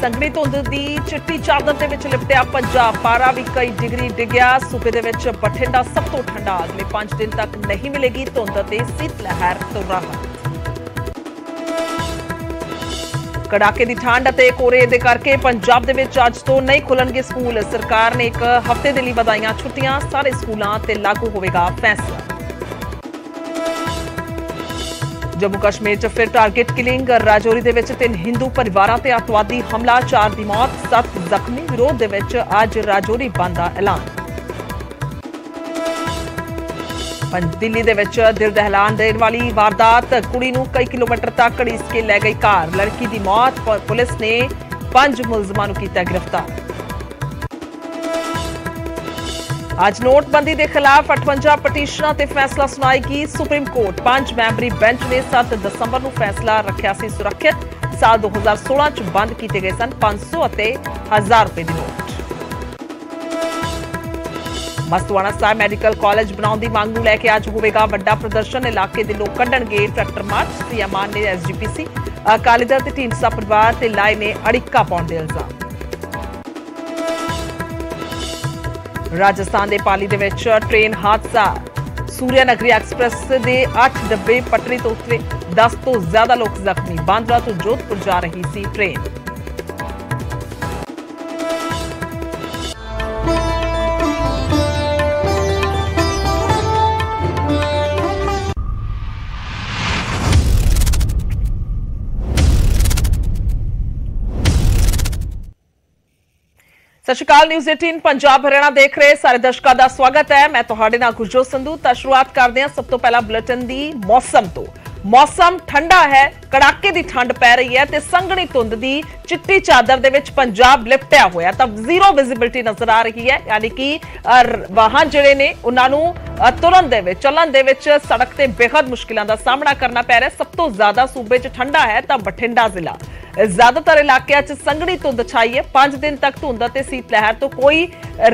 संघनी धुंध की चिट्टी चादर के विच लिपटिया पंजाब। पारा भी कई डिग्री डिग्या। सूबे दे विच बठिंडा सब तो ठंडा। अगले 5 दिन तक नहीं मिलेगी धुंध ते शीत लहर तो राहत। कड़ाके की ठंड ते कोरे दे करके पंजाब दे विच अज तो नहीं खुलणगे स्कूल। सरकार ने एक हफ्ते दे लई वधाईआं छुट्टियां। सारे स्कूलों ते लागू होवेगा फैसला। जम्मू कश्मीर च फिर टारगेट किलिंग। राजौरी दे विच 3 हिंदू परिवारां ते अतवादी हमला। 4 दी मौत, 7 जख्मी। विरोध दे विच अज राजौरी बंद दा ऐलान। दिल्ली दे विच दिल दहलान देने वाली वारदात। कुड़ी नूं कई किलोमीटर तक घड़ीस के लै गई कार। लड़की दी मौत। पुलिस ने 5 मुलजमां नूं कीता गिरफ्तार। आज नोटबंदी के खिलाफ 58 पटीशनां ते फैसला सुनाएगी सुप्रीम कोर्ट। 5 मैंबरी बेंच ने 7 दसंबर नूं फैसला रखिया सी सुरक्षित। साल 2016 च बंद किए गए सन 500 ते 1000 रुपए के नोट। मस्तवाणा साहिब मैडिकल कॉलेज बनाउण दी मांग नूं लैके अज होवेगा वड्डा प्रदर्शन। इलाके दे लोक कड्ढणगे ट्रैक्टर मार्च। सीएम मान ने एसजीपीसी, अकाली दल ते ढींडसा परिवार ते लाए ने अड़िक्का पाउण दे इल्जाम। राजस्थान के पाली दे विच ट्रेन हादसा। सूर्यनगरी एक्सप्रेस के 8 डब्बे पटरी तो उतरे। 10 तो ज्यादा लोग जख्मी। बांद्रा तो जोधपुर जा रही सी ट्रेन। सत श्री अकाल। न्यूज़ 18 पंजाब हरियाणा देख रहे सारे दर्शकों का स्वागत है। मैं तुहाडे नाल गुरजोत संधू। तो शुरुआत करते हैं सब तो पहला बुलेटिन की मौसम तो। मौसम ठंडा है। कड़ाके की ठंड पै रही है ते संघनी धुंध की चिट्टी चादर दे विच पंजाब लिपटिया होया। तब जीरो विजिबिलिटी नजर आ रही है, यानी कि वाहन जिहड़े ने उन्हां नूं तुरन दे विच चलन दे विच सड़क ते बेहद मुश्किलों का सामना करना पै रहा है। सब तो ज्यादा सूबे च ठंडा है तो बठिंडा जिला। ज्यादातर इलाकों च संघनी धुंध छाई है। 5 दिन तक धुंध ते शीत लहर तो कोई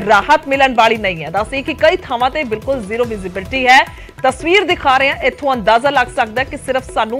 राहत मिलने वाली नहीं है। दस कि कई थावां ते बिल्कुल जीरो विजिबिलिटी है। तस्वीर दिखा रहे हैं, इत्थों अंदाजा लग सकता है कि सिर्फ सानू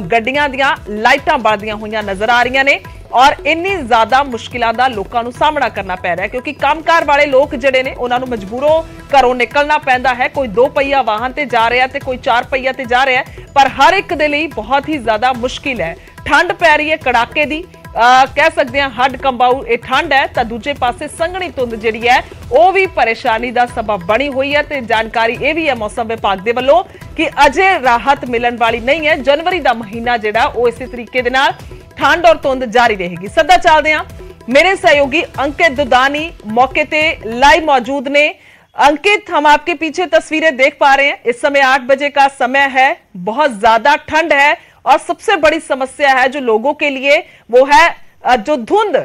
गड्डियां दियां लाइटां बलदियां हुई नजर आ रही ने और इन्नी ज्यादा मुश्किलों का लोगों को सामना करना पै रहा है, क्योंकि कामकार वाले लोग जिहड़े ने उन्हां नूं मजबूरों घरों निकलना पैंदा है। कोई 2 पहिया वाहन ते जा रहा है तो कोई 4 पहिया ते जा रहा है, पर हर एक दे लई बहुत ही ज्यादा मुश्किल है। ठंड पै रही है कड़ाके दी, कह सकते हैं हड कंबाऊ ये ठंड है। तो दूजे पासे संघनी धुंध जिहड़ी है वह भी परेशानी का सबब बनी हुई है। तो जानकारी यह भी है मौसम विभाग के वलों कि अजे राहत मिलने वाली नहीं है। जनवरी का महीना जिहड़ा वो इसी तरीके दे नाल ठंड और धुंध जारी रहेगी। सदा चलते हैं, मेरे सहयोगी अंकित दुदानी मौके ते लाइव मौजूद ने। अंकित, हम आपके पीछे तस्वीरें देख पा रहे हैं। इस समय 8 बजे का समय है। बहुत ज्यादा ठंड है और सबसे बड़ी समस्या है जो लोगों के लिए वो है जो धुंध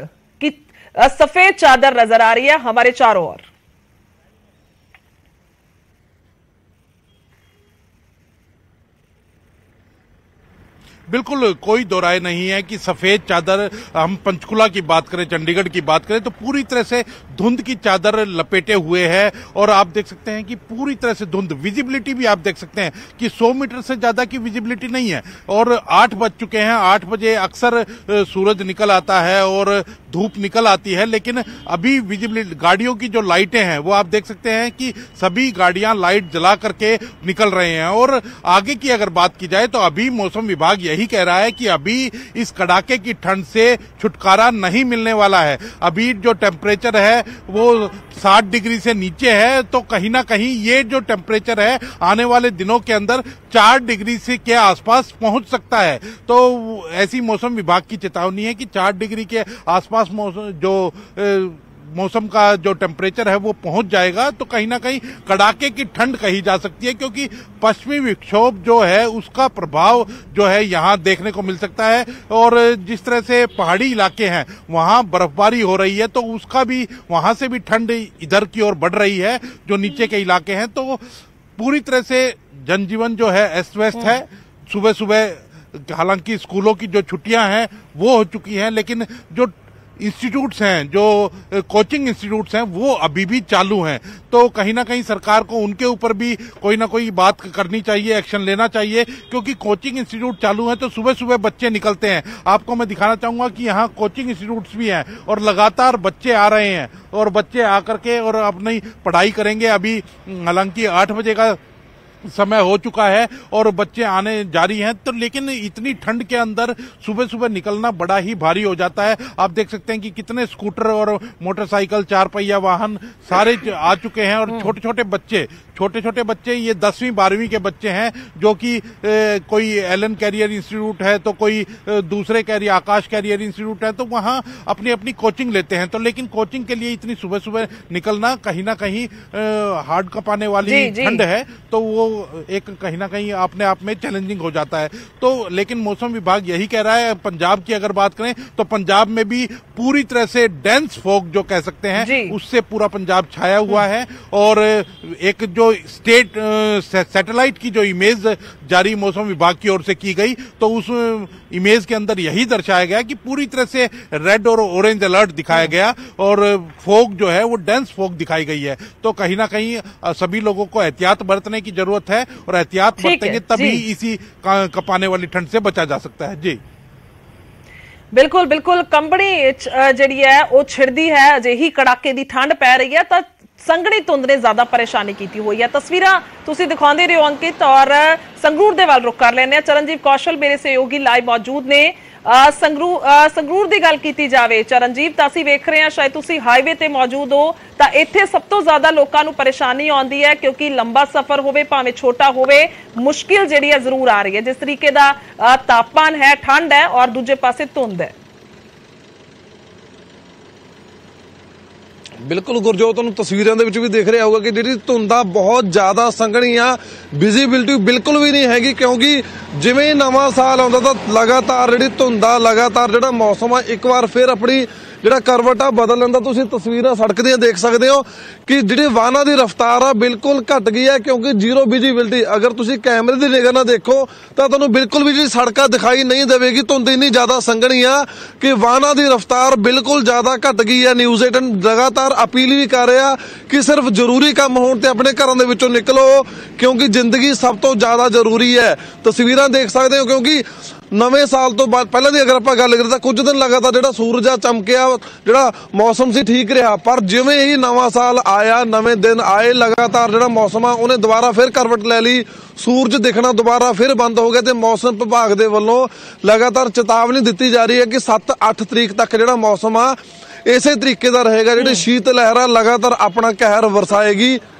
की सफेद चादर नजर आ रही है हमारे चारों ओर। बिल्कुल कोई दो राय नहीं है कि सफेद चादर, हम पंचकुला की बात करें, चंडीगढ़ की बात करें तो पूरी तरह से धुंध की चादर लपेटे हुए है। और आप देख सकते हैं कि पूरी तरह से धुंध, विजिबिलिटी भी आप देख सकते हैं कि 100 मीटर से ज्यादा की विजिबिलिटी नहीं है। और 8 बज चुके हैं। 8 बजे अक्सर सूरज निकल आता है और धूप निकल आती है, लेकिन अभी विजिबिलिटी, गाड़ियों की जो लाइटें हैं वो आप देख सकते हैं कि सभी गाड़ियां लाइट जला करके निकल रहे हैं। और आगे की अगर बात की जाए तो अभी मौसम विभाग यही कह रहा है कि अभी इस कड़ाके की ठंड से छुटकारा नहीं मिलने वाला है। अभी जो टेम्परेचर है वो 60 डिग्री से नीचे है, तो कहीं ना कहीं ये जो टेम्परेचर है आने वाले दिनों के अंदर 4 डिग्री से के आसपास पहुंच सकता है। तो ऐसी मौसम विभाग की चेतावनी है कि 4 डिग्री के आसपास मौसम का जो टेम्परेचर है वो पहुंच जाएगा तो कहीं ना कहीं कड़ाके की ठंड कही जा सकती है, क्योंकि पश्चिमी विक्षोभ जो है उसका प्रभाव जो है यहाँ देखने को मिल सकता है। और जिस तरह से पहाड़ी इलाके हैं वहां बर्फबारी हो रही है तो उसका भी, वहां से भी ठंड इधर की ओर बढ़ रही है जो नीचे के इलाके हैं। तो पूरी तरह से जनजीवन जो है अस्त व्यस्त है। सुबह सुबह हालांकि स्कूलों की जो छुट्टियां हैं वो हो चुकी हैं, लेकिन जो इंस्टीट्यूट्स हैं, जो कोचिंग इंस्टीट्यूट्स हैं, वो अभी भी चालू हैं। तो कहीं ना कहीं सरकार को उनके ऊपर भी कोई ना कोई बात करनी चाहिए, एक्शन लेना चाहिए, क्योंकि कोचिंग इंस्टीट्यूट चालू हैं तो सुबह सुबह बच्चे निकलते हैं। आपको मैं दिखाना चाहूंगा कि यहाँ कोचिंग इंस्टीट्यूट्स भी हैं और लगातार बच्चे आ रहे हैं और बच्चे आकर के और अपनी पढ़ाई करेंगे। अभी हालांकि 8 बजे का समय हो चुका है और बच्चे आने जारी हैं, तो लेकिन इतनी ठंड के अंदर सुबह सुबह निकलना बड़ा ही भारी हो जाता है। आप देख सकते हैं कि कितने स्कूटर और मोटरसाइकिल, 4 पहिया वाहन सारे आ चुके हैं और छोटे छोटे बच्चे ये 10वीं 12वीं के बच्चे हैं, जो कि कोई एलन कैरियर इंस्टीट्यूट है तो कोई दूसरे कैरियर, आकाश कैरियर इंस्टीट्यूट है, तो वहां अपनी अपनी कोचिंग लेते हैं। तो लेकिन कोचिंग के लिए इतनी सुबह सुबह निकलना कहीं ना कहीं हार्ड कपाने वाली ठंड है, तो वो एक कहीं ना कहीं अपने आप में चैलेंजिंग हो जाता है। तो लेकिन मौसम विभाग यही कह रहा है, पंजाब की अगर बात करें तो पंजाब में भी पूरी तरह से डेंस फॉग जो कह सकते हैं उससे पूरा पंजाब छाया हुआ है। और एक जो स्टेट सैटेलाइट की जो इमेज जारी मौसम विभाग की ओर से की गई, तो उस इमेज के अंदर यही दर्शाया गया कि पूरी तरह से रेड और ऑरेंज अलर्ट दिखाया गया और फॉग जो है वो डेंस फॉग दिखाई गई है। तो कहीं ना कहीं सभी लोगों को एहतियात बरतने की जरूरत है और एहतियात बरतेंगे तभी इसी कपाने वाली ठंड से बचा जा सकता है। जी बिल्कुल बिल्कुल, कंबनी जी है वो छिड़दी है, अजिही कड़ाके की ठंड पै रही है तो संघनी धुंद ने ज्यादा परेशानी की हुई है। तस्वीरां तुसीं दिखाते रहो अंकित, और संगरूर दे वाल रुख कर लेने। चरणजीत कौशल मेरे सहयोगी लाइव मौजूद ने। संगरूर की गल की जाए चरणजीत, तो असीं वेख रहे हैं, शायद तुसीं हाईवे ते मौजूद हो, तो इत्थे सब तो ज्यादा लोगों को परेशानी आती है, क्योंकि लंबा सफर होवे भावें छोटा होवे, मुश्किल जिहड़ी है जरूर आ रही है। जिस तरीके का तापमान है, ठंड है और दूजे पासे धुंद है। बिल्कुल गुरजोत, तुहानूं तस्वीरां दे विच भी देख रहा होगा कि जिहड़ी धुंदा बहुत ज्यादा संघनी आ, विजिबिलिटी बिल्कुल भी नहीं हैगी, क्योंकि जिवें नवां साल आउंदा तां लगातार जिहड़ी धुंदा, लगातार जिहड़ा मौसम आ एक बार फिर अपनी जिहड़ा करवट आ बदल लैंदा। तुसीं तस्वीरां सड़क ਦੀਆਂ देख सकते हो कि जिहड़ी वाहनां दी रफ्तार आ बिल्कुल घट गई है, क्योंकि जीरो विजिबिलिटी। अगर तुसीं कैमरे दी निगाह नाल देखो तो तुहानूं बिल्कुल भी जिहड़ी सड़कां दिखाई नहीं देवेगी। धुंद इन्नी ज्यादा संघनी आ कि वाहनां दी रफ्तार बिल्कुल ज्यादा घट गई है। न्यूज़ 18 लगातार अपील भी कर रहा कि सिर्फ जरूरी काम होण ते अपने घरों दे विचों निकलो, क्योंकि जिंदगी सब तो ज्यादा जरूरी है। तस्वीरां देख सकते हो, क्योंकि नवे साल तो बाद पहले की अगर आप गल करें तो कुछ दिन लगातार जो सूरज आ चमकिया, जो मौसम से ठीक रहा, पर जिवें ही नवा साल आया, नवे दिन आए, लगातार जो मौसम आ उन्हें दोबारा फिर करवट लै ली। सूरज दिखना दोबारा फिर बंद हो गया। तो मौसम विभाग के वलों लगातार चेतावनी दी जा रही है कि 7-8 तरीक तक जो मौसम आ इसे तरीके का रहेगा। जी शीत लहर लगातार अपना कहर वरसाएगी।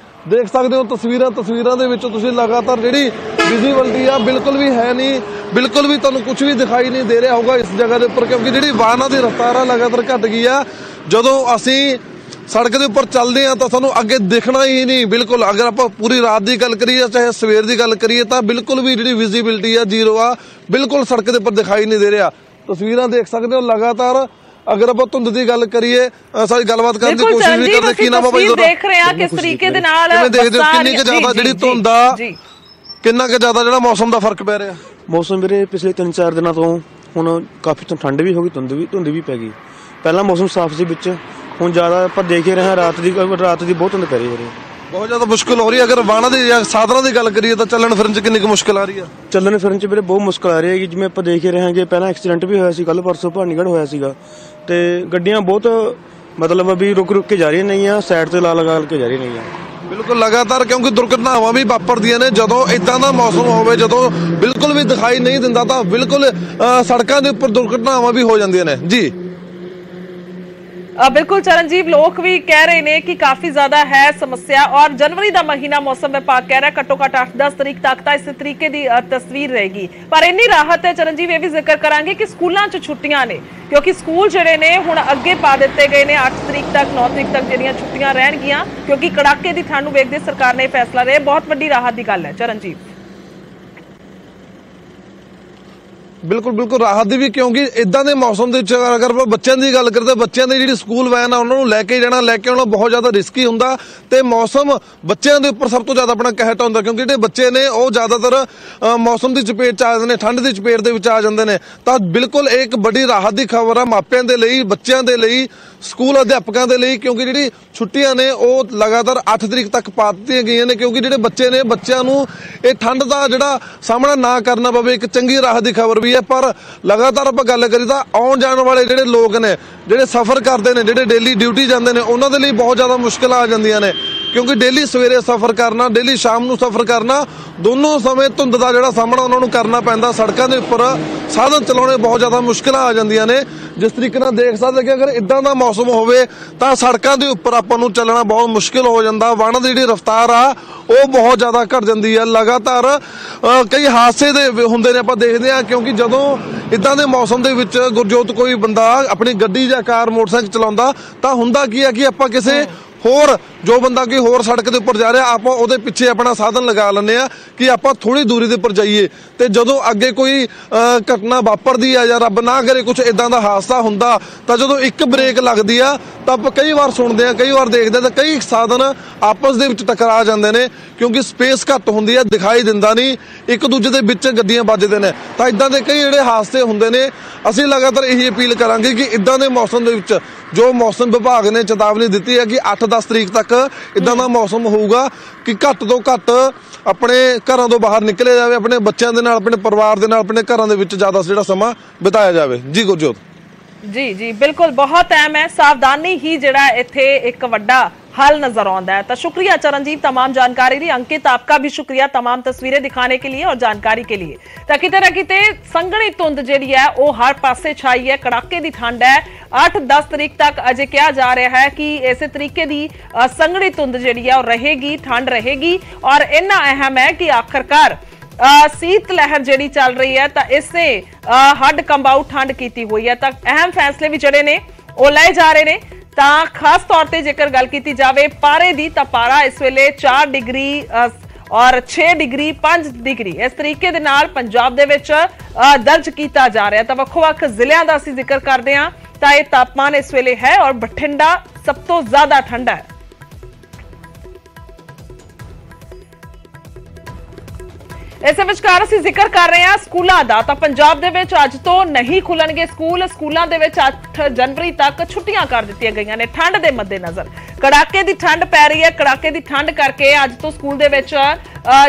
देख सकते हो तस्वीरां दे विच तुसीं लगातार जिहड़ी विजिबिलिटी आ बिल्कुल भी है नहीं, बिल्कुल भी तुहानूं कुछ भी दिखाई नहीं दे रहा होगा इस जगह के उपर, क्योंकि जिहड़ी वाहनां दी रफ्तार लगातार घट गई आ। जदों असीं सड़क के उपर चलते हैं तो सानूं अगे दिखना ही नहीं बिल्कुल। अगर आप पूरी रात की गल करिए चाहे सवेर की गल करिए तो बिल्कुल भी जिहड़ी विजिबिलिटी आ जीरो आ, बिल्कुल सड़क के उपर दिखाई नहीं दे रहा। तस्वीरां देख सकते हो लगातार। अगर आप धुंद की गल करिए, सारी गलबात करने की कोशिश भी करते, की नाम भाई देख रहे हैं किस तरीके दे नाल किन्नी क ज्यादा जिहड़ी धुंद आ, किन्ना क ज्यादा जिहड़ा मौसम दा फर्क पै रहा। मौसम ਵੀਰੇ पिछले 3-4 दिनों तो ਹੁਣ काफी ठंड भी हो गई, धुंद भी पै गई। पहला मौसम साफ ਸੀ ਵਿੱਚ, ਹੁਣ ਜ਼ਿਆਦਾ ਆਪਾਂ देख ही रहे हैं रात ਦੀ बहुत धुंद पै रही है, बहुत ज्यादा मुश्किल हो रही है। अगर वाहनों की या साधनों की गल करिए तो चलन फिरन च कितनी मुश्किल आ रही है। ਚੱਲਣ ਫਿਰਨ ਚ ਵੀਰੇ ਬਹੁਤ ਮੁਸ਼ਕਲ ਆ ਰਹੀ ਹੈ। ਜਿਵੇਂ ਆਪਾਂ ਦੇਖ ਹੀ ਰਹੇ ਹਾਂਗੇ, ਪਹਿਲਾਂ ਐਕਸੀਡੈਂਟ ਵੀ ਹੋਇਆ ਸੀ ਕੱਲ ਪਰਸੋਂ ਭਾਨੀਗੜ੍ਹ ਹੋਇਆ ਸੀਗਾ, ਤੇ ਗੱਡੀਆਂ ਬਹੁਤ मतलब अभी रुक के जा रही नहीं है, साइड से लगा के जा रही नहीं है। बिल्कुल लगातार, क्योंकि दुर्घटनावां भी वापरदियां ने जदों इदां दा मौसम होवे, जदों बिल्कुल भी दिखाई नहीं दिंदा तां बिल्कुल सड़कां दे उपर दुर्घटनावां भी हो जांदियां ने। जी बिल्कुल चरणजीत, लोग भी कह रहे हैं कि काफी ज्यादा है समस्या, और जनवरी का महीना मौसम विभाग कह रहा है घट्टो घट 8-10 तरीक तक इस तरीके की तस्वीर रहेगी। पर इन्नी राहत है चरणजीत, ये भी जिक्र करांगे कि स्कूलों च छुट्टियां ने, क्योंकि स्कूल जिहड़े ने हुण अगे पा दिते गए ने 8 तरीक तक 9 तरीक तक जिहड़ियां छुट्टियां रहणगियां, क्योंकि कड़ाके की ठंड नूं वेखदे सरकार ने फैसला लिया। बहुत वड्डी राहत की गल है चरणजीत। ਬਿਲਕੁਲ ਬਿਲਕੁਲ ਰਾਹਤ ਦੀ ਵੀ, ਕਿਉਂਕਿ ਇਦਾਂ ਦੇ ਮੌਸਮ ਦੇ ਵਿੱਚ ਅਗਰ ਆਪਾਂ ਬੱਚਿਆਂ ਦੀ ਗੱਲ ਕਰਦੇ, ਬੱਚਿਆਂ ਦੀ ਜਿਹੜੀ ਸਕੂਲ ਵੈਨ ਆ ਉਹਨਾਂ ਨੂੰ ਲੈ ਕੇ ਜਾਣਾ, ਲੈ ਕੇ ਆਉਣਾ ਬਹੁਤ ਜ਼ਿਆਦਾ ਰਿਸਕੀ ਹੁੰਦਾ ਤੇ ਮੌਸਮ ਬੱਚਿਆਂ ਦੇ ਉੱਪਰ ਸਭ ਤੋਂ ਜ਼ਿਆਦਾ ਆਪਣਾ ਕਹਿਟ ਹੁੰਦਾ, ਕਿਉਂਕਿ ਜਿਹੜੇ ਬੱਚੇ ਨੇ ਉਹ ਜ਼ਿਆਦਾਤਰ ਮੌਸਮ ਦੀ ਚਪੇਟ 'ਚ ਆ ਜਾਂਦੇ ਨੇ, ਠੰਡ ਦੀ ਚਪੇਟ ਦੇ ਵਿੱਚ ਆ ਜਾਂਦੇ ਨੇ। ਤਾਂ ਬਿਲਕੁਲ ਇਹ ਇੱਕ ਬੜੀ ਰਾਹਤ ਦੀ ਖਬਰ ਆ ਮਾਪਿਆਂ ਦੇ ਲਈ, ਬੱਚਿਆਂ ਦੇ ਲਈ, ਸਕੂਲ ਅਧਿਆਪਕਾਂ ਦੇ ਲਈ, ਕਿਉਂਕਿ ਜਿਹੜੀ ਛੁੱਟੀਆਂ ਨੇ ਉਹ ਲਗਾਤਾਰ 8 ਤਰੀਕ ਤੱਕ ਪਾ ਦਿੱਤੀਆਂ ਗਈਆਂ ਨੇ, ਕਿਉਂਕਿ ਜਿਹੜੇ ਬੱਚੇ ਨੇ ਬੱਚਿਆਂ ਨੂੰ ਇਹ ਠੰਡ ਦਾ ਜਿਹੜਾ ਸਾਹਮਣਾ ਨਾ ਕਰਨਾ ਪਵੇ। ਇੱਕ ਚੰਗੀ ਰਾਹਤ ਦੀ ਖਬਰ ਵੀ ਹੈ, ਪਰ ਲਗਾਤਾਰ ਆਪਾਂ ਗੱਲ ਕਰੀ ਤਾਂ ਆਉਣ ਜਾਣ ਵਾਲੇ ਜਿਹੜੇ ਲੋਕ ਨੇ, ਜਿਹੜੇ ਸਫ਼ਰ ਕਰਦੇ ਨੇ, ਜਿਹੜੇ ਡੇਲੀ ਡਿਊਟੀ ਜਾਂਦੇ ਨੇ, ਉਹਨਾਂ ਦੇ ਲਈ ਬਹੁਤ ਜ਼ਿਆਦਾ ਮੁਸ਼ਕਲਾਂ ਆ ਜਾਂਦੀਆਂ ਨੇ, ਕਿਉਂਕਿ ਡੇਲੀ ਸਵੇਰੇ ਸਫ਼ਰ ਕਰਨਾ, ਡੇਲੀ ਸ਼ਾਮ ਨੂੰ ਸਫ਼ਰ ਕਰਨਾ, ਦੋਨੋਂ ਸਮੇਂ ਧੁੰਦ ਦਾ ਜਿਹੜਾ ਸਾਹਮਣਾ ਉਹਨਾਂ ਨੂੰ ਕਰਨਾ ਪੈਂਦਾ। ਸੜਕਾਂ ਦੇ ਉੱਪਰ ਸਾਧਨ ਚਲਾਉਣੇ ਬਹੁਤ ਜ਼ਿਆਦਾ ਮੁਸ਼ਕਲਾਂ ਆ ਜਾਂਦੀਆਂ ਨੇ। ਜਿਸ ਤਰੀਕੇ ਨਾਲ ਦੇਖ ਸਕਦੇ ਕਿ ਅਗਰ ਇਦਾਂ ਦਾ ਮੌਸਮ ਹੋਵੇ ਤਾਂ ਸੜਕਾਂ ਦੇ ਉੱਪਰ ਆਪਾਂ ਨੂੰ ਚੱਲਣਾ ਬਹੁਤ ਮੁਸ਼ਕਿਲ ਹੋ ਜਾਂਦਾ। ਵਾਹਨਾਂ ਦੀ ਜਿਹੜੀ ਰਫ਼ਤਾਰ ਆ ਉਹ ਬਹੁਤ ਜ਼ਿਆਦਾ ਘਟ ਜਾਂਦੀ ਹੈ। ਲਗਾਤਾਰ ਕਈ ਹਾਦਸੇ ਦੇ ਹੁੰਦੇ ਨੇ, ਆਪਾਂ ਦੇਖਦੇ ਹਾਂ, ਕਿਉਂਕਿ ਜਦੋਂ ਇਦਾਂ ਦੇ ਮੌਸਮ ਦੇ ਵਿੱਚ ਗੁਰਜੋਤ ਕੋਈ ਬੰਦਾ ਆਪਣੀ ਗੱਡੀ ਜਾਂ ਕਾਰ ਮੋਟਰਸਾਈਕਲ ਚਲਾਉਂਦਾ ਤਾਂ ਹੁੰਦਾ ਕੀ ਹੈ ਕਿ ਆਪਾਂ ਕਿਸੇ ਹੋਰ ਜੋ ਬੰਦਾ ਕੋਈ ਹੋਰ ਸੜਕ ਦੇ ਉੱਪਰ ਜਾ ਰਿਹਾ, ਆਪਾਂ ਉਹਦੇ ਪਿੱਛੇ ਆਪਣਾ ਸਾਧਨ ਲਗਾ ਲੈਂਦੇ ਆ ਕਿ ਆਪਾਂ ਥੋੜੀ ਦੂਰੀ ਦੇ ਉੱਪਰ ਜਾਈਏ, ਤੇ ਜਦੋਂ ਅੱਗੇ ਕੋਈ ਘਟਨਾ ਵਾਪਰਦੀ ਆ ਜਾਂ ਰੱਬ ਨਾ ਕਰੇ ਕੁਝ ਇਦਾਂ ਦਾ ਹਾਦਸਾ ਹੁੰਦਾ ਤਾਂ ਜਦੋਂ ਇੱਕ ਬ੍ਰੇਕ ਲੱਗਦੀ ਆ ਤਾਂ ਆਪਾਂ ਕਈ ਵਾਰ ਸੁਣਦੇ ਆ, ਕਈ ਵਾਰ ਦੇਖਦੇ ਤਾਂ ਕਈ ਸਾਧਨ ਆਪਸ ਦੇ ਵਿੱਚ ਟਕਰਾ ਜਾਂਦੇ ਨੇ, ਕਿਉਂਕਿ ਸਪੇਸ ਘੱਟ ਹੁੰਦੀ ਆ, ਦਿਖਾਈ ਦਿੰਦਾ ਨਹੀਂ, ਇੱਕ ਦੂਜੇ ਦੇ ਵਿੱਚ ਗੱਡੀਆਂ ਵੱਜਦੇ ਨੇ। ਤਾਂ ਇਦਾਂ ਦੇ ਕਈ ਜਿਹੜੇ ਹਾਦਸੇ ਹੁੰਦੇ ਨੇ। ਅਸੀਂ ਲਗਾਤਾਰ ਇਹੀ ਅਪੀਲ ਕਰਾਂਗੇ ਕਿ ਇਦਾਂ ਦੇ ਮੌਸਮ ਦੇ ਵਿੱਚ ਜੋ ਮੌਸਮ ਵਿਭਾਗ ਨੇ ਚੇਤਾਵਨੀ ਦਿੱਤੀ ਹੈ ਕਿ 8-10 ਤਰੀਕ ਤੱਕ ਇਦਾਂ ਦਾ ਮੌਸਮ ਹੋਊਗਾ ਕਿ ਘੱਟ ਤੋਂ ਘੱਟ ਆਪਣੇ ਘਰਾਂ ਤੋਂ ਬਾਹਰ ਨਿਕਲਿਆ ਜਾਵੇ, ਆਪਣੇ ਬੱਚਿਆਂ ਦੇ ਨਾਲ, ਆਪਣੇ ਪਰਿਵਾਰ ਦੇ ਨਾਲ, ਆਪਣੇ ਘਰਾਂ ਦੇ ਵਿੱਚ ਜ਼ਿਆਦਾ ਜਿਹੜਾ ਸਮਾਂ ਬਿਤਾਇਆ ਜਾਵੇ। ਜੀ ਗੁਰਜੋਤ ਜੀ ਜੀ ਬਿਲकुल बहुत अहम है। सावधानी ही जड़ा इत्थे एक वड्डा हल नजर आंदा है। तो शुक्रिया चरणजीत तमाम जानकारी दी। अंकित आपका भी शुक्रिया तमाम तस्वीरें दिखाने के लिए और जानकारी के लिए। तो किते ना किते संघनी धुंद जिहड़ी है वो हर पासे छाई है, कड़ाके दी ठंड है। 8-10 तरीक तक अजे कहा जा रहा है कि इस तरीके दी संघनी धुंद जिहड़ी है वो रहेगी, ठंड रहेगी। और इन्ना अहम है कि आखिरकार शीत लहर जिहड़ी चल रही है तो इसने हड कंबाऊ ठंड की हुई है। तो अहम फैसले भी जिहड़े ने वो लाए जा रहे ने। तो खास तौर पर जेकर गल की जाए पारे दी, तो पारा इस वेले 4 डिग्री और 6 डिग्री 5 डिग्री इस तरीके दे नाल पंजाब दे विच दर्ज किया जा रहा है। तो वक्-वक् जिलियां दा असीं जिक्र करदे हां तां इह तापमान इस वेले है और बठिंडा सब तो ज्यादा ठंडा है। इस विचकार असीं जिक्र कर रहे हैं स्कूलों का। तो पंजाब दे विच अज तो नहीं खुलणगे स्कूल। स्कूलों दे विच 8 जनवरी तक छुट्टियां कर दित्तियां गईयां ने ठंड दे मद्देनजर। कड़ाके दी ठंड पै रही है, कड़ाके दी ठंड करके अज तो स्कूल दे विच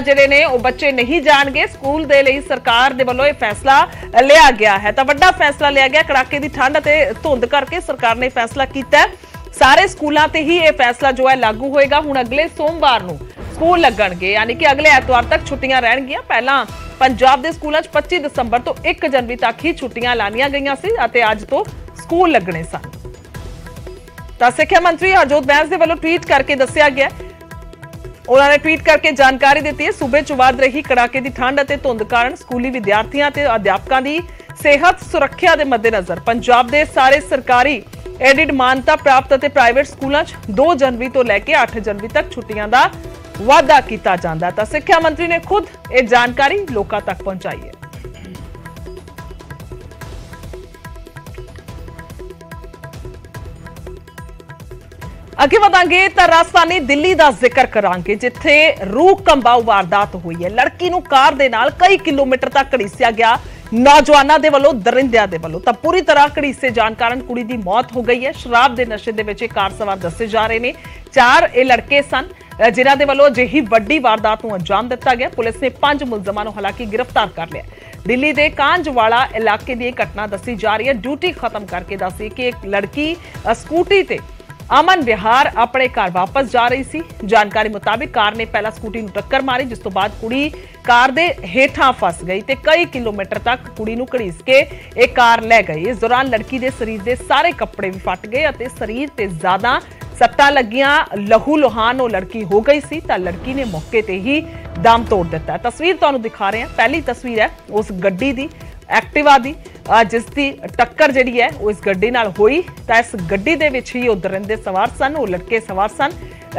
जिहड़े ने वो बच्चे नहीं जाणगे। स्कूल दे लई सरकार दे वल्लों यह फैसला लिया गया है। तो वड्डा फैसला लिया गया कड़ाके दी ठंड ते धुंद करके सरकार ने फैसला कीता है। सारे स्कूलों ते ही यह फैसला जो है लागू होएगा। हुण अगले सोमवार नूं स्कूल लगणगे, यानी कि अगले एतवार तक छुट्टियां रहणगियां। पहला पंजाब दे स्कूलों 25 दिसंबर तो 1 जनवरी तक ही छुट्टियां लानियां गईयां सी अते अज तो स्कूल लगने सन। तो सिक्ख्या मंत्री हरजोत बैंस दे वल्लों ट्वीट करके दस्सिया गया, उन्होंने ट्वीट करके जानकारी दी है सूबे च वध रही कड़ाके की ठंड और धुंद कारण स्कूली विद्यार्थियों और अध्यापकों की सेहत सुरक्षा के मद्देनजर पंजाब के सारे सरकारी एडिड मानता प्राप्त और प्राइवेट स्कूलों 2 जनवरी तो लैके 8 जनवरी तक छुट्टियां का वाधा किया जाता है। तो सिक्ख्या मंत्री ने खुद ये जानकारी लोगों तक पहुंचाई है। अगे वधांगे तो राजधानी दिल्ली का जिक्र करांगे जिथे रूह कंबाऊ वारदात हुई है। लड़की नूं कार दे नाल कई किलोमीटर तक घड़ीसिया गया नौजवानों के वलों, दरिंदियां दे वलों। तो पूरी तरह घड़ीसे जाण कारण कुड़ी दी मौत हो गई है। शराब के नशे दे विच कार सवार दसे जा रहे हैं। 4 ये लड़के सन जिन्हां दे वलों अजिही वड्डी वारदात नूं अंजाम दिता गया। पुलिस ने 5 मुलजमां नूं हालांकि गिरफ्तार कर लिया। दिल्ली के कांजवाड़ा इलाके की घटना दसी जा रही है। ड्यूटी खत्म करके दसी कि एक लड़की स्कूटी ते अमन विहार अपने घर वापस जा रही सी। जानकारी मुताबिक कार ने पहला स्कूटी नूं टक्कर मारी, जिस तो बाद कुड़ी कार दे हेठां फस गई ते कई किलोमीटर तक कुड़ी नूं घड़ीस के एक कार लै गई। इस दौरान लड़की दे शरीर दे सारे कपड़े भी फट गए और शरीर ते ज्यादा सट्टां लगियां, लहू लुहान वो लड़की हो गई सी। तां लड़की ने मौके ते ही दम तोड़ दिता है। तस्वीर तुहानूं दिखा रहे हैं, पहली तस्वीर है उस गड्डी दी, एक्टिवा दी, जिसकी टक्कर जिहड़ी है वो इस गड्डी नाल होई। तां इस गड्डी दे विच ही उह दरिंदे सवार सन, वो लड़के सवार सन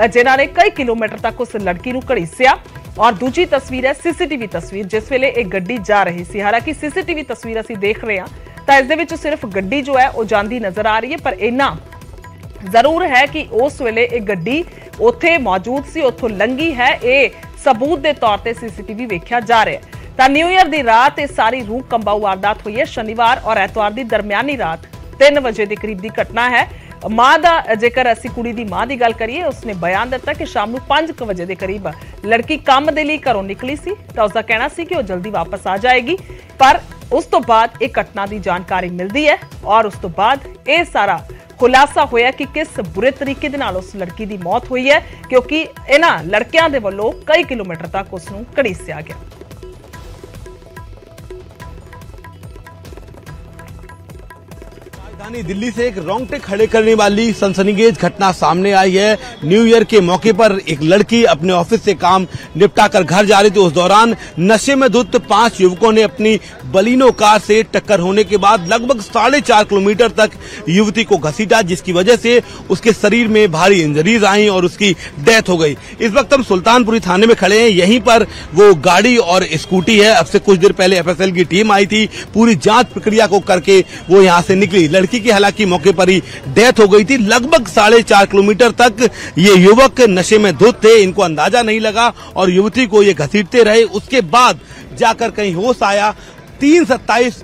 जिन्हां ने कई किलोमीटर तक उस लड़की नूं घड़ीसिया और दूजी तस्वीर है सीसीटीवी तस्वीर जिस वेले एक गड्डी जा रही सी। हालांकि सीसीटीवी तस्वीर ਅਸੀਂ देख रहे हैं ਤਾਂ ਇਸ ਦੇ ਵਿੱਚ सिर्फ गड्डी जो है वो ਜਾਂਦੀ नजर आ रही है, पर इन्ना जरूर है कि उस वेले एक गड्डी ਉੱਥੇ मौजूद सी, ਉੱਥੋਂ लंघी है। ये सबूत के तौर पर सीसीटीवी वेख्या जा रहा है। ਤਾਂ न्यू ईयर की रात ये सारी रूह कंबाऊ वारदात हुई है। शनिवार और एतवार की दरमियानी रात 3 वजे के करीब की घटना है। मां का जेकर असी कुड़ी की मां की गल करिए, उसने बयान दिता कि शाम को 5 बजे के करीब लड़की काम के लिए घरों निकली सी, तो उसका कहना सी कि वह जल्दी वापस आ जाएगी। पर उस तो बाद एक घटना की जानकारी मिलती है और उस तो बाद यह सारा खुलासा होया कि किस बुरे तरीके दे नाल उस लड़की की मौत हुई है, क्योंकि इन्हां लड़कियां दे वल्लों कई किलोमीटर तक उसनूं घड़ीसिया गया। राजधानी दिल्ली से एक रोंगटे खड़े करने वाली सनसनीखेज घटना सामने आई है। न्यू ईयर के मौके पर एक लड़की अपने ऑफिस से काम निपटाकर घर जा रही थी। उस दौरान नशे में धुत 5 युवकों ने अपनी बलिनो कार से टक्कर होने के बाद लगभग 4.5 किलोमीटर तक युवती को घसीटा, जिसकी वजह से उसके शरीर में भारी इंजरीज आई और उसकी डेथ हो गई। इस वक्त हम सुल्तानपुरी थाने में खड़े हैं। यहीं पर वो गाड़ी और स्कूटी है। अब से कुछ देर पहले FSL की टीम आई थी, पूरी जांच प्रक्रिया को करके वो यहाँ से निकली। लड़की की हालांकि मौके पर ही डेथ हो गई थी। लगभग 4.5 किलोमीटर तक ये युवक नशे में धुत थे, इनको अंदाजा नहीं लगा और युवती को ये घसीटते रहे। उसके बाद जाकर कहीं होश आया। 3:27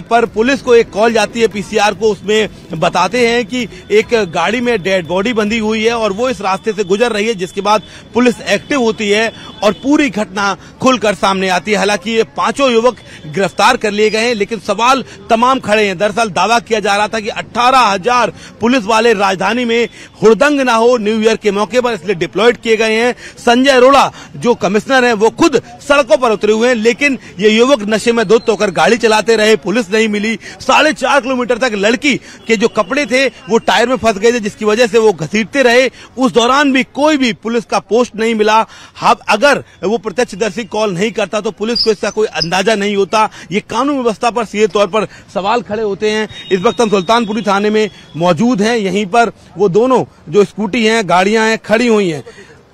पर पुलिस को एक कॉल जाती है PCR को। उसमें बताते हैं कि एक गाड़ी में डेड बॉडी बंधी हुई है और वो इस रास्ते से गुजर रही है, जिसके बाद पुलिस एक्टिव होती है और पूरी घटना खुलकर सामने आती है। हालांकि ये 5 युवक गिरफ्तार कर लिए गए हैं, लेकिन सवाल तमाम खड़े हैं। दरअसल दावा किया जा रहा था कि 18,000 पुलिस वाले राजधानी में हुड़दंग ना हो न्यू ईयर के मौके पर, इसलिए डिप्लॉयड किए गए हैं। संजय अरोड़ा जो कमिश्नर हैं वो खुद सड़कों पर उतरे हुए हैं, लेकिन ये युवक नशे में धुत होकर गाड़ी चलाते रहे। पुलिस नहीं मिली। 4.5 किलोमीटर तक लड़की के जो कपड़े थे वो टायर में फंस गए थे, जिसकी वजह से वो घसीटते रहे। उस दौरान भी कोई भी पुलिस का पोस्ट नहीं मिला। अगर वो प्रत्यक्षदर्शी कॉल नहीं करता तो पुलिस को इसका कोई अंदाजा नहीं होता। ये कानून व्यवस्था पर सीधे तौर पर सवाल खड़े होते हैं। इस वक्त हम सुल्तानपुरी थाने में मौजूद हैं। यहीं पर वो दोनों जो स्कूटी हैं, गाड़ियां हैं, खड़ी हुई हैं।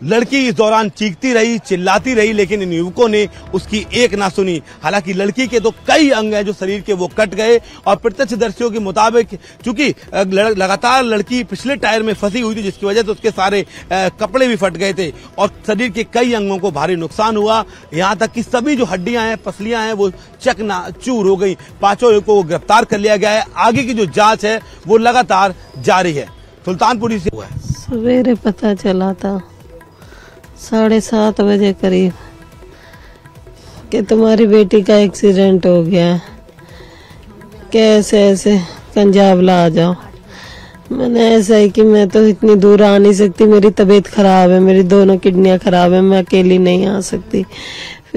लड़की इस दौरान चीखती रही, चिल्लाती रही, लेकिन इन युवकों ने उसकी एक ना सुनी। हालांकि लड़की के तो कई अंग हैं जो शरीर के वो कट गए और प्रत्यक्षदर्शियों के मुताबिक चूंकि लगातार लड़की पिछले टायर में फंसी हुई थी, जिसकी वजह से उसके सारे कपड़े भी फट गए थे और शरीर के कई अंगों को भारी नुकसान हुआ। यहाँ तक कि सभी जो हड्डियां हैं, पसलियां हैं, वो चकनाचूर हो गई। 5 युवकों को गिरफ्तार कर लिया गया है। आगे की जो जांच है वो लगातार जारी है। सुल्तानपुरी से हुआ है। सवेरे पता चला था 7:30 बजे करीब कि तुम्हारी बेटी का एक्सीडेंट हो गया है, कैसे ऐसे कंजावला आ जाओ। मैंने ऐसा ही कि मैं तो इतनी दूर आ नहीं सकती, मेरी तबीयत खराब है, मेरी दोनों किडनियां खराब है, मैं अकेली नहीं आ सकती।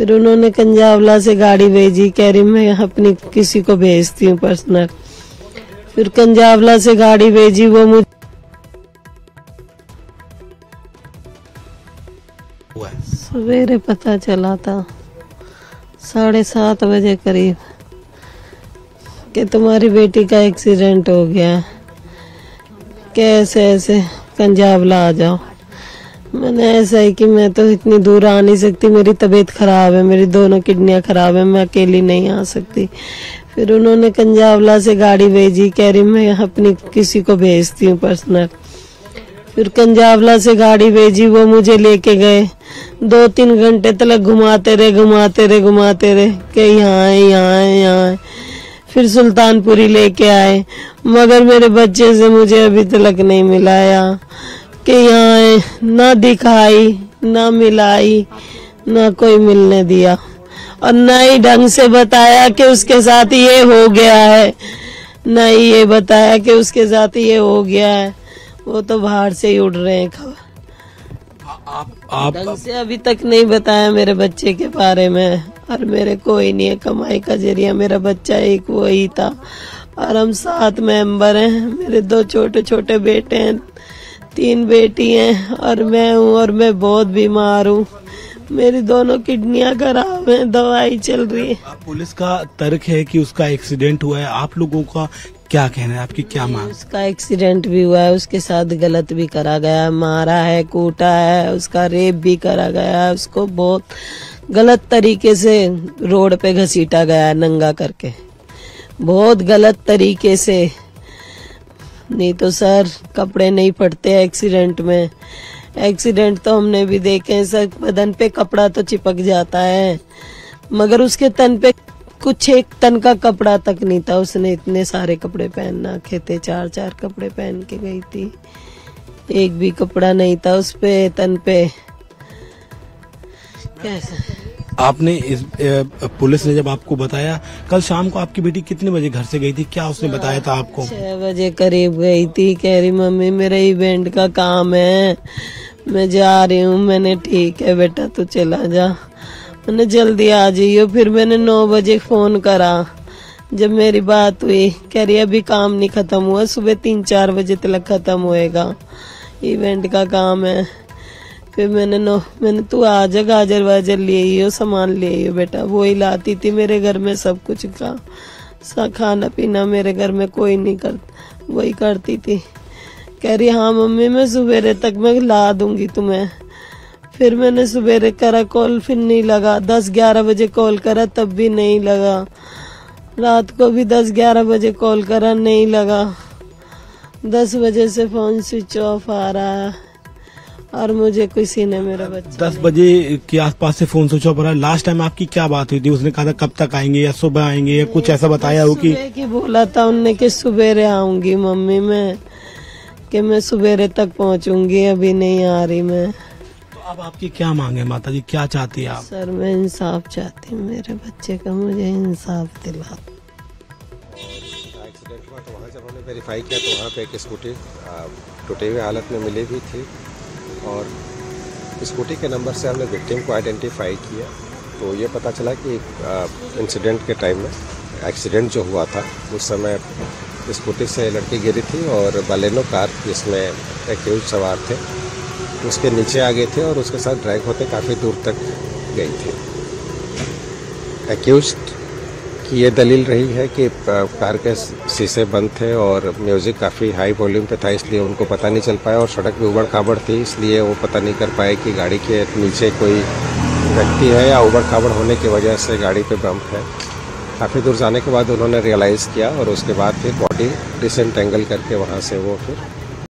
फिर उन्होंने कंजावला से गाड़ी भेजी, कह रही मैं अपनी किसी को भेजती हूँ पर्सनल। फिर कंजावला से गाड़ी भेजी, वो मुझे सवेरे पता चला था 7:30 बजे करीब कि तुम्हारी बेटी का एक्सीडेंट हो गया है, कैसे ऐसे कंजावला आ जाओ। मैंने ऐसा ही कि मैं तो इतनी दूर आ नहीं सकती, मेरी तबीयत खराब है, मेरी दोनों किडनियां खराब है, मैं अकेली नहीं आ सकती। फिर उन्होंने कंजावला से गाड़ी भेजी, कह रही मैं अपनी किसी को भेजती हूँ पर्सनल। फिर कंजावला से गाड़ी भेजी, वो मुझे लेके गए। 2-3 घंटे तक घुमाते रहे कि यहाँ है। फिर सुल्तानपुरी लेके आए, मगर मेरे बच्चे से मुझे अभी तक नहीं मिलाया कि यहाँ है। ना दिखाई, ना मिलाई, ना कोई मिलने दिया और ना ही ढंग से बताया कि उसके साथ ये हो गया है, ना ही ये बताया कि उसके साथ ये हो गया है। वो तो बाहर से ही उड़ रहे हैं खबर। आप ढंग से अभी तक नहीं बताया मेरे बच्चे के बारे में, और मेरे कोई नहीं है कमाई का जरिया। मेरा बच्चा एक वही था और हम 7 मेंबर हैं। मेरे 2 छोटे छोटे बेटे हैं, 3 बेटी हैं और मैं हूँ, और मैं बहुत बीमार हूँ। मेरी दोनों किडनियां खराब हैं, दवाई चल रही है। पुलिस का तर्क है कि उसका एक्सीडेंट हुआ है। आप लोगों का क्या कहना है आपकी, क्या मांग? उसका एक्सीडेंट भी हुआ है, उसके साथ गलत भी करा गया, मारा है, कूटा है, उसका रेप भी करा गया है, उसको बहुत गलत तरीके से रोड पे घसीटा गया है, नंगा करके, बहुत गलत तरीके से। नहीं तो सर कपड़े नहीं फटते एक्सीडेंट में। एक्सीडेंट तो हमने भी देखे हैं सर, बदन पे कपड़ा तो चिपक जाता है, मगर उसके तन पे कुछ एक तन का कपड़ा तक नहीं था। उसने इतने सारे कपड़े पहन रखे थे, 4 कपड़े पहन के गई थी, एक भी कपड़ा नहीं था उस पे तन पे। कैसा आपने इस पुलिस ने जब आपको बताया, कल शाम को आपकी बेटी कितने बजे घर से गई थी, क्या उसने बताया था आपको? 6 बजे करीब गई थी, कह रही मम्मी मेरा इवेंट का काम है, मैं जा रही हूँ। मैंने ठीक है बेटा तू चला जा, मैंने जल्दी आ जाइयो। फिर मैंने 9 बजे फोन करा, जब मेरी बात हुई कह रही अभी काम नहीं खत्म हुआ, सुबह 3-4 बजे तक खत्म होएगा, इवेंट का काम है। फिर मैंने तू आ जा, गाजर वाजर ले आइयो, सामान ले आइयो बेटा। वो ही लाती थी मेरे घर में सब कुछ का खाना पीना मेरे घर में कोई नहीं करता, वही करती थी। कह रही हाँ मम्मी मैं सवेरे तक मैं ला दूंगी तुम्हें। फिर मैंने सवेरे करा कॉल, फिर नहीं लगा। 10-11 बजे कॉल करा तब भी नहीं लगा। रात को भी 10-11 बजे कॉल करा, नहीं लगा। 10 बजे से फोन स्विच ऑफ आ रहा है और मुझे किसी ने मेरा बच्चा 10 बजे के आसपास से फोन स्विच ऑफ हो रहा है। लास्ट टाइम आपकी क्या बात हुई थी? उसने कहा था कब तक आएंगे या सुबह आएंगे या कुछ ऐसा बताया हो कि? सुबह की बोला था उनने कि सवेरे आऊंगी मम्मी मैं, कि मैं सवेरे तक पहुंचूंगी, अभी नहीं आ रही मैं। तो अब आपकी क्या मांग है माता जी, क्या चाहती है आप? सर मैं इंसाफ चाहती हूँ मेरे बच्चे का, मुझे इंसाफ दिला। एक्सीडेंट हुआ तो वहाँ जब हमने वेरीफाई किया तो वहाँ पे एक स्कूटी टूटे हुए हालत में मिली भी थी और स्कूटी के नंबर से हमने विक्टिम को आइडेंटिफाई किया तो ये पता चला कि इंसिडेंट के टाइम में एक्सीडेंट जो हुआ था उस समय स्कूटी से लड़की गिरी थी और बालेनो कार जिसमें एक्यूज सवार थे उसके नीचे आ गए थे और उसके साथ ड्रैग होते काफ़ी दूर तक गई थी। एक्यूज की ये दलील रही है कि कार के शीशे बंद थे और म्यूज़िक काफ़ी हाई वॉल्यूम पे था, इसलिए उनको पता नहीं चल पाया और सड़क भी उबड़ खाबड़ थी, इसलिए वो पता नहीं कर पाए कि गाड़ी के नीचे कोई व्यक्ति है या उबड़ खाबड़ होने की वजह से गाड़ी पे बम्प है। काफ़ी दूर जाने के बाद उन्होंने रियलाइज़ किया और उसके बाद फिर बॉडी डिसेंटेंगल करके वहाँ से वो फिर